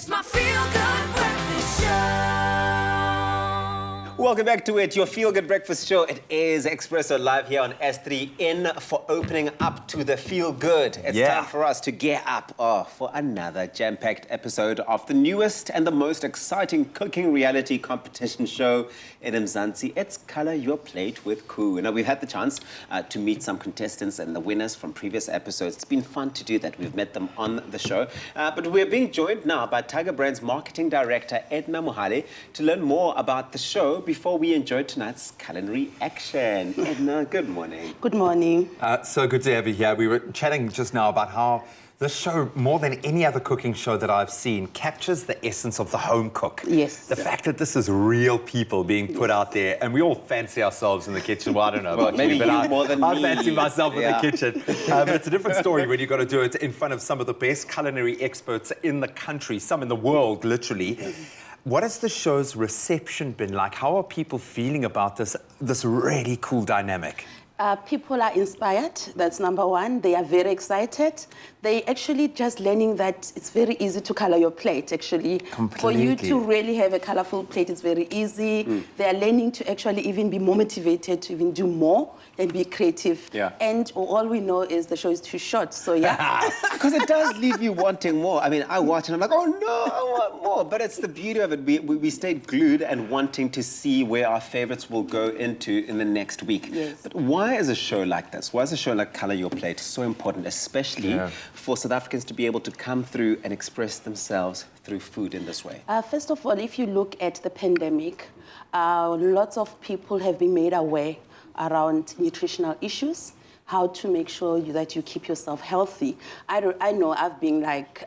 It's my feel-good breakfast show. Welcome back to it, your feel-good breakfast show. It is Expresso live here on S3 in for opening up to the feel-good. It's time for us to gear up for another jam-packed episode of the newest and the most exciting cooking reality competition show in Mzansi. It's Color Your Plate with KOO. Now, we've had the chance to meet some contestants and the winners from previous episodes. It's been fun to do that. We've met them on the show. But we're being joined now by Tiger Brand's marketing director, Edna Mohale, to learn more about the show before we enjoy tonight's culinary action. Edna, good morning. Good morning. So good to have you here. We were chatting just now about how this show, more than any other cooking show that I've seen, captures the essence of the home cook. Yes. The fact that this is real people being put out there, and we all fancy ourselves in the kitchen. Well, I don't know about maybe you, but you more than I me. fancy myself in the kitchen. But it's a different story when you've got to do it in front of some of the best culinary experts in the country, some in the world, literally. What has the show's reception been like? How are people feeling about this really cool dynamic? People are inspired, that's number one. They are very excited. They actually just learning that it's very easy to color your plate, actually. Completely. For you to really have a colorful plate, it's very easy. They are learning to actually even be more motivated to even do more and be creative. Yeah. And all we know is the show is too short, so yeah. Because it does leave you wanting more. I mean, I watch and I'm like, oh no, I want more. But it's the beauty of it. We stayed glued and wanting to see where our favorites will go into in the next week. Yes. But why is a show like this? Why is a show like Color Your Plate so important, especially for South Africans to be able to come through and express themselves through food in this way? First of all, if you look at the pandemic, lots of people have been made aware around nutritional issues, how to make sure that you keep yourself healthy. I know I've been like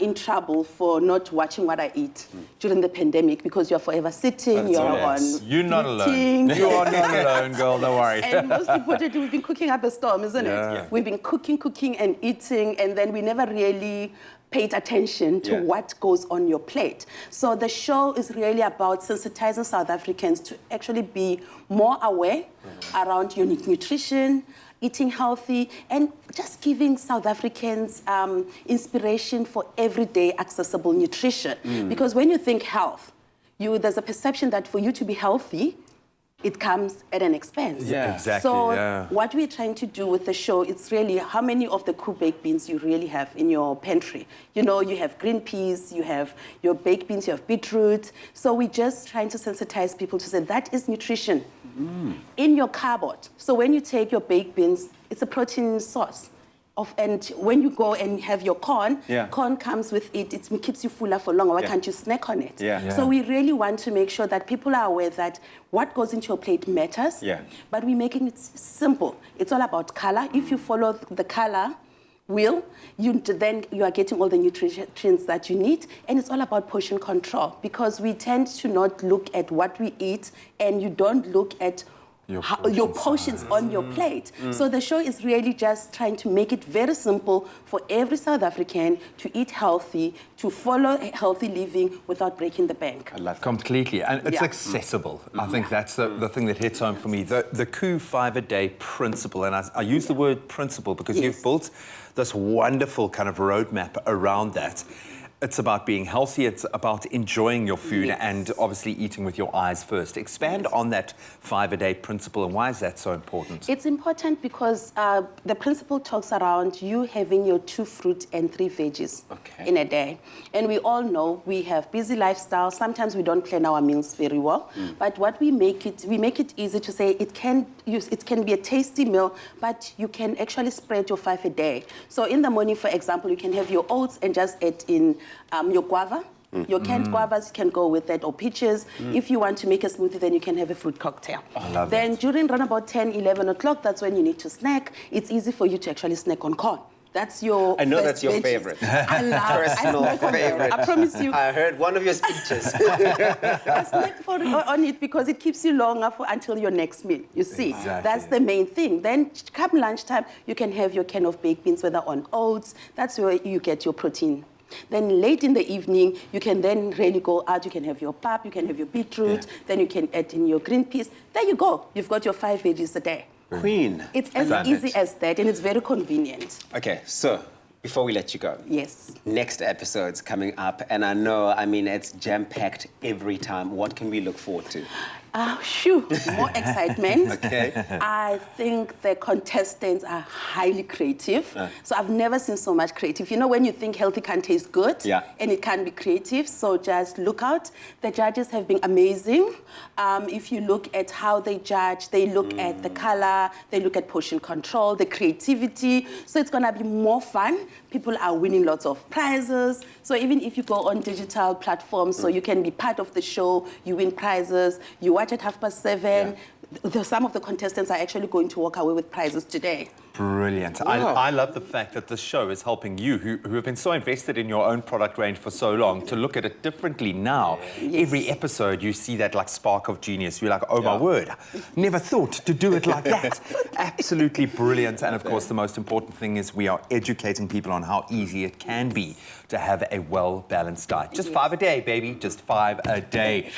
in trouble for not watching what I eat during the pandemic because you're forever sitting, you're on You're not alone. meetings. You are not alone, girl, don't worry. And most importantly, we've been cooking up a storm, isn't it? We've been cooking and eating, and then we never really paid attention to what goes on your plate. So the show is really about sensitizing South Africans to actually be more aware around your nutrition, eating healthy, and just giving South Africans inspiration for everyday accessible nutrition. Because when you think health, there's a perception that for you to be healthy, it comes at an expense. Yeah, exactly. So what we're trying to do with the show, it's really how many of the KOO baked beans you really have in your pantry. You know, you have green peas, you have your baked beans, you have beetroot. So we're just trying to sensitize people to say that is nutrition in your cupboard. So when you take your baked beans, it's a protein source. And when you go and have your corn, corn comes with it. It keeps you fuller for longer. Why can't you snack on it? So we really want to make sure that people are aware that what goes into your plate matters. But we're making it simple. It's all about color. If you follow the color wheel, then you are getting all the nutrients that you need. And it's all about portion control because we tend to not look at what we eat and you don't look at your portions on your plate. So the show is really just trying to make it very simple for every South African to eat healthy, to follow healthy living without breaking the bank. I love it. Completely. And it's accessible. I think that's the thing that hits home for me. The KOO 5-a-day principle, and I use the word principle because you've built this wonderful kind of roadmap around that. It's about being healthy, it's about enjoying your food and obviously eating with your eyes first. Expand on that 5-a-day principle, and why is that so important? It's important because the principle talks around you having your 2 fruit and 3 veggies in a day. And we all know we have busy lifestyles. Sometimes we don't plan our meals very well. But what we make it easy to say it can be a tasty meal, but you can actually spread your 5 a day. So in the morning, for example, you can have your oats and just add in your guava. Your canned guavas can go with that, or peaches. If you want to make a smoothie, then you can have a fruit cocktail. Then during around about 10, 11 o'clock, that's when you need to snack. It's easy for you to actually snack on corn. That's your I know that's your favorite. I love personal favorite. I promise you. I heard one of your speeches. I snack on it because it keeps you longer until your next meal. You see, that's the main thing. Then come lunchtime, you can have your can of baked beans, whether on oats. That's where you get your protein. Then late in the evening, you can then really go out. You can have your pap, you can have your beetroot, then you can add in your green peas. There you go. You've got your 5 veggies a day. Queen. It's as easy as that, and it's very convenient. Okay, so Before we let you go, Yes. next episode's coming up, and I know, I mean, it's jam-packed every time. What can we look forward to? Shoo, more excitement. Okay. I think the contestants are highly creative. So I've never seen so much creative. You know, when you think healthy can taste good, Yeah. and it can be creative, so just look out. The judges have been amazing. If you look at how they judge, they look at the color, they look at portion control, the creativity. So it's gonna be more fun. People are winning lots of prizes. So even if you go on digital platforms, so you can be part of the show, you win prizes, you watch at 7:30. Some of the contestants are actually going to walk away with prizes today. Brilliant. Wow. I love the fact that this show is helping you, who have been so invested in your own product range for so long, to look at it differently now. Yes. Every episode, you see that like spark of genius. You're like, oh my word, never thought to do it like that. Absolutely brilliant. And of course, the most important thing is we are educating people on how easy it can be to have a well-balanced diet. Just 5 a day, baby. Just 5 a day.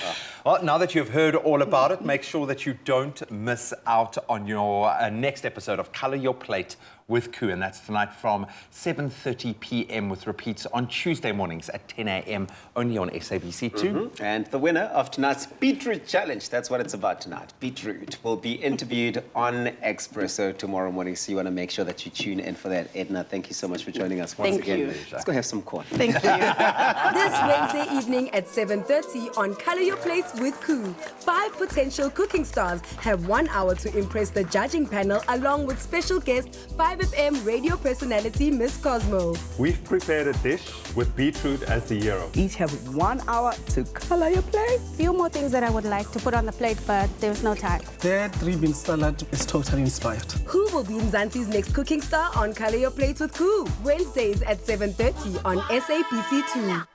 Well, now that you've heard all about it, make sure that you don't miss out on your next episode of Colour Your Plate with KOO, and that's tonight from 7:30 p.m. with repeats on Tuesday mornings at 10 a.m. only on SABC2. And the winner of tonight's Beetroot Challenge, that's what it's about tonight. Beetroot will be interviewed on Expresso tomorrow morning, so you want to make sure that you tune in for that. Edna, thank you so much for joining us once Thank again. you. Let's go have some corn. Thank you. This Wednesday evening at 7:30 on Colour Your Plates with KOO. 5 potential cooking stars have 1 hour to impress the judging panel along with special guest 5FM radio personality Miss Cosmo. We've prepared a dish with beetroot as the hero. Each have 1 hour to color your plate. Few more things that I would like to put on the plate, but there's no time. Their 3-bean salad is totally inspired. Who will be Mzansi's next cooking star on Colour Your Plates with KOO? Wednesdays at 7:30 on SABC2.